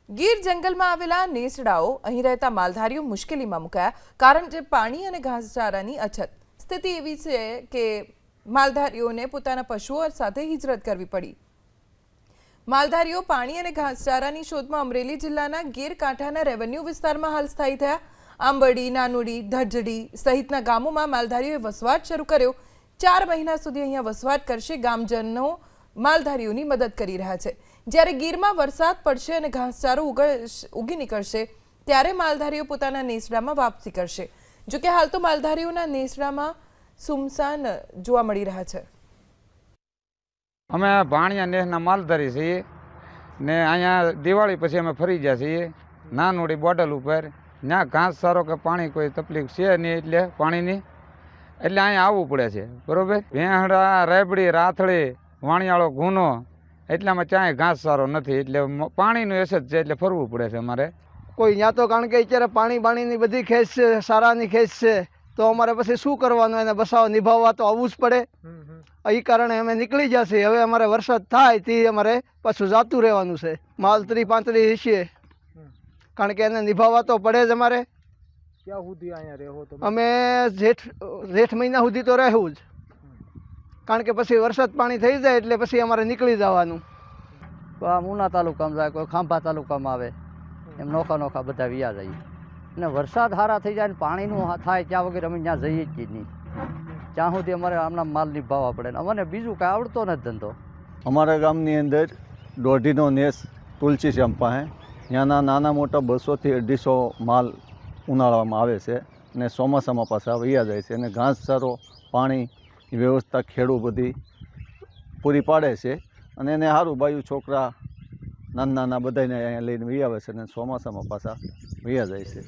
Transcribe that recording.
ગીર જંગલમાં આવેલા નેસડાઓ અહીં રહેતા માલધારીઓ મુશ્કેલીમાં મુકાયા કારણ કે પાણી અને ઘાસચારાની અછત. સ્થિતિ એવી છે કે માલધારીઓને પોતાના પશુઓ સાથે હિજરત કરવી પડી. માલધારીઓ પાણી અને ઘાસચારાની શોધમાં અમરેલી જિલ્લાના ગીર કાંઠાના રેવન્યુ વિસ્તારમાં હાલ સ્થાયી થયા. આંબરડી, નાનુડી, ધજડી સહિતના ગામોમાં માલધારીઓએ વસવાટ શરૂ કર્યો. 4 મહિના સુધી અહીંયા વસવાટ કરશે. ગામજનો માલધારીઓની મદદ કરી રહ્યા છે. જ્યારે ગીરમાં વરસાદ પડશે અને ઘાસચારો ઉગી નીકળશે ત્યારે માલધારીઓ પોતાના નેસડામાં વાપસી કરશે. જોકે હાલ તો માલધારીઓના નેસડામાં સુમસાન જોવા મળી રહ્યા છે. અમે ભાણિયા નેસના માલધારી છીએ ને અહીંયા દિવાળી પછી અમે ફરી ગયા છીએ નાનોડી બોટલ ઉપર. ત્યાં ઘાસચારો કે પાણી કોઈ તકલીફ છે નહીં, એટલે પાણીની એટલે અહીંયા આવવું પડે છે. બરોબર, ભેંહડા, રેબડી, રાથળી, વાણિયાળો, ગુનો એટલામાં ક્યાંય ઘાસચારો નથી, એટલે પાણીનું અછત છે, એટલે ફરવું પડે છે અમારે. કોઈ ત્યાં તો કારણ કે અત્યારે પાણીની બધી ખેંચ છે, સારાની ખેંચ છે, તો અમારે પછી શું કરવાનું, એને બસાવ નિભાવવા તો આવવું જ પડે. એ કારણે અમે નીકળી જશે. હવે અમારે વરસાદ થાય તે અમારે પાછું જાતું રહેવાનું છે. માલ 30-35 છે, કારણ કે એને નિભાવવા તો પડે જ અમારે. ક્યાં સુધી અહીંયા રહો તો? અમે જેઠ મહિના સુધી તો રહેવું જ, કારણ કે પછી વરસાદ પાણી થઈ જાય એટલે પછી અમારે નીકળી જવાનું. ઉના તાલુકામાં જાય, કોઈ ખાંભા તાલુકામાં આવે, એમ નોખા બધા વ્યા જઈએ. અને વરસાદ સારા થઈ જાય ને પાણીનું થાય ત્યાં વગર અમે ત્યાં જઈએ જ નહીં. ત્યાં સુધી અમારે આમના માલ નિભાવવા પડે ને અમને બીજું કાંઈ આવડતો નથી ધંધો. અમારા ગામની અંદર દોઢીનો નેસ તુલસી શ્યામ પાસે ત્યાંના નાના મોટા 200થી 250 માલ ઉનાળામાં આવે છે અને ચોમાસામાં પાછા વૈયા જાય છે. અને ઘાસચારો, પાણી વ્યવસ્થા ખેડૂત બધી પૂરી પાડે છે. અને એને સારું બાયું છોકરા નાના બધાને અહીંયા લઈને વહી આવે છે અને ચોમાસામાં પાછા વહ્યા જાય છે.